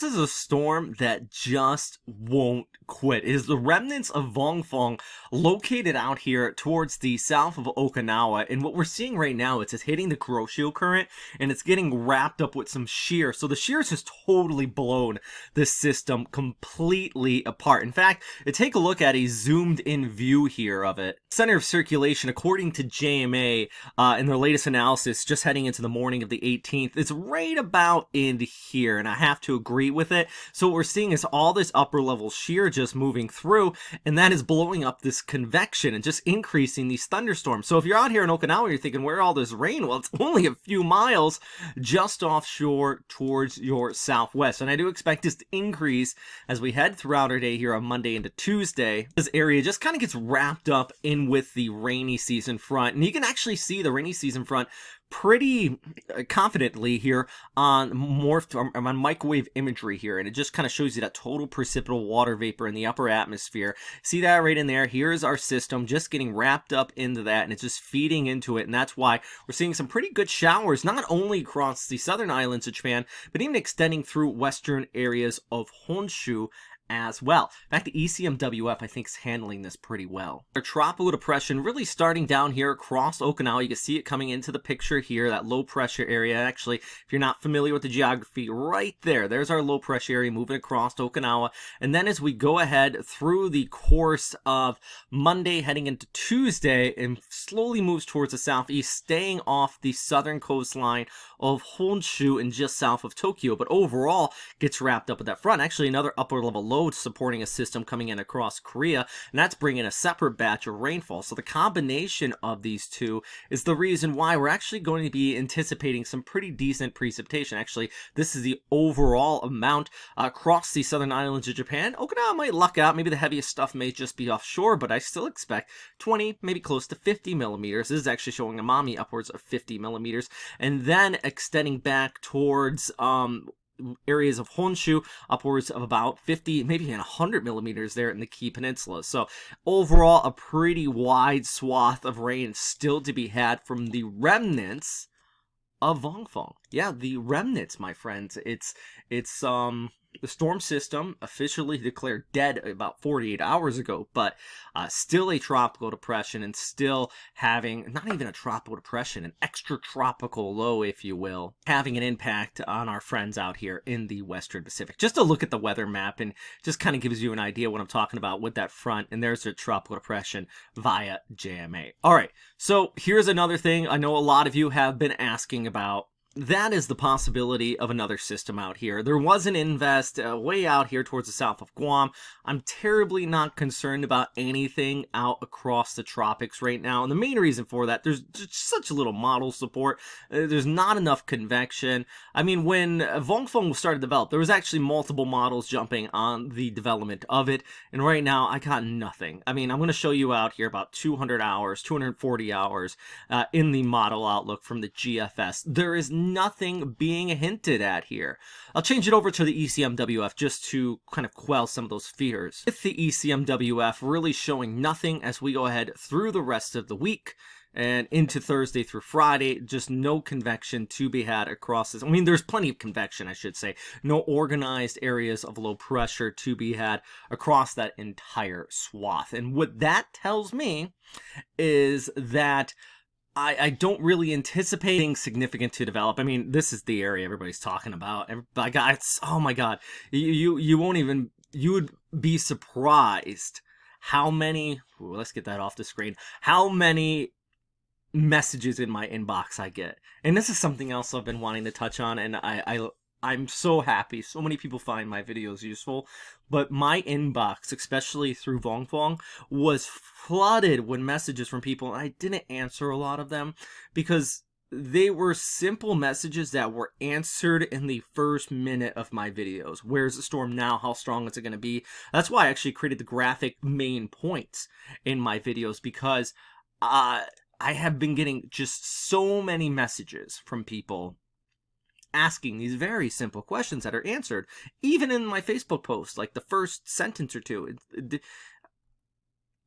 This is a storm that just won't quit. It is the remnants of Vongfong located out here towards the south of Okinawa. And what we're seeing right now is it's hitting the Kuroshio current and it's getting wrapped up with some shear. So the shear has just totally blown this system completely apart. In fact, take a look at a zoomed in view here of it. Center of circulation, according to JMA, in their latest analysis, just heading into the morning of the 18th, it's right about in here. And I have to agree with it. So what we're seeing is all this upper level shear just moving through, and that is blowing up this convection and just increasing these thunderstorms. So if you're out here in Okinawa, you're thinking, where all this rain? Well, it's only a few miles just offshore towards your southwest. And I do expect this to increase as we head throughout our day here on Monday into Tuesday. This area just kind of gets wrapped up in with the rainy season front. And you can actually see the rainy season front pretty confidently here on microwave imagery here, and it just kind of shows you that total precipitable water vapor in the upper atmosphere. See that right in there? Here's our system just getting wrapped up into that, and it's just feeding into it, and that's why we're seeing some pretty good showers, not only across the southern islands of Japan, but even extending through western areas of Honshu as well. In fact, the ECMWF, I think, is handling this pretty well. Our tropical depression really starting down here across Okinawa. You can see it coming into the picture here, that low pressure area. Actually, if you're not familiar with the geography, right there's our low pressure area moving across Okinawa. And then as we go ahead through the course of Monday heading into Tuesday, and slowly moves towards the southeast, staying off the southern coastline of Honshu and just south of Tokyo, but overall gets wrapped up with that front. Actually, another upper level low supporting a system coming in across Korea, and that's bringing a separate batch of rainfall. So the combination of these two is the reason why we're actually going to be anticipating some pretty decent precipitation. Actually, this is the overall amount across the southern islands of Japan. Okinawa might luck out. Maybe the heaviest stuff may just be offshore, but I still expect 20, maybe close to 50 millimeters. This is actually showing Amami upwards of 50 millimeters, and then extending back towards areas of Honshu, upwards of about 50, maybe even 100 millimeters there in the Kii Peninsula. So overall, a pretty wide swath of rain still to be had from the remnants of Vongfong. Yeah, the remnants, my friends. It's the storm system officially declared dead about 48 hours ago, but still a tropical depression, and still having, not even a tropical depression, an extratropical low, if you will, having an impact on our friends out here in the Western Pacific. Just to look at the weather map, and just kind of gives you an idea what I'm talking about with that front, and there's a tropical depression via JMA. All right, so here's another thing I know a lot of you have been asking about. That is the possibility of another system out here. There was an invest way out here towards the south of Guam. I'm terribly not concerned about anything out across the tropics right now. And the main reason for that, there's just such little model support. There's not enough convection. I mean, when Vongfong started to develop, there was actually multiple models jumping on the development of it. And right now, I got nothing. I mean, I'm going to show you out here about 200 hours, 240 hours in the model outlook from the GFS. There is nothing being hinted at here. I'll change it over to the ECMWF just to kind of quell some of those fears. With the ECMWF really showing nothing as we go ahead through the rest of the week and into Thursday through Friday, just no convection to be had across this. I mean, there's plenty of convection, I should say. No organized areas of low pressure to be had across that entire swath. And what that tells me is that I don't really anticipate anything significant to develop. I mean, this is the area everybody's talking about. Oh my god, you won't even, you would be surprised how many, let's get that off the screen, how many messages in my inbox I get. And this is something else I've been wanting to touch on, and I'm so happy so many people find my videos useful, but my inbox, especially through Vongfong, was flooded with messages from people, and I didn't answer a lot of them because they were simple messages that were answered in the first minute of my videos. Where's the storm now? How strong is it going to be? That's why I actually created the graphic main points in my videos, because I have been getting just so many messages from people asking these very simple questions that are answered, even in my Facebook post, like the first sentence or two.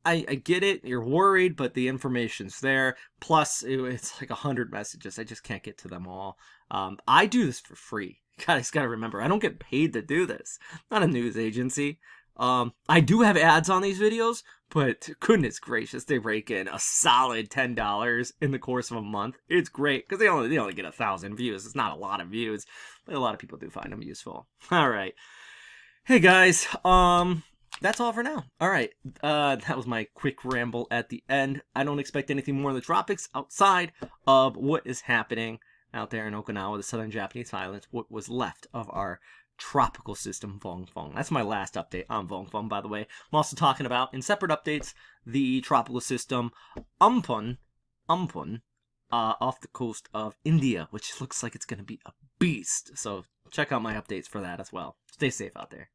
I get it, you're worried, but the information's there. Plus, it's like 100 messages. I just can't get to them all. I do this for free. Guys, gotta remember, I don't get paid to do this. Not a news agency. I do have ads on these videos, but goodness gracious, they rake in a solid $10 in the course of a month. It's great because they only get 1,000 views. It's not a lot of views, but a lot of people do find them useful. All right, hey guys, that's all for now. All right, that was my quick ramble at the end. I don't expect anything more in the tropics outside of what is happening out there in Okinawa, the southern Japanese islands, what was left of our tropical system, Vongfong. That's my last update on Vongfong, by the way. I'm also talking about, in separate updates, the tropical system Ampon, off the coast of India, which looks like it's going to be a beast. So check out my updates for that as well. Stay safe out there.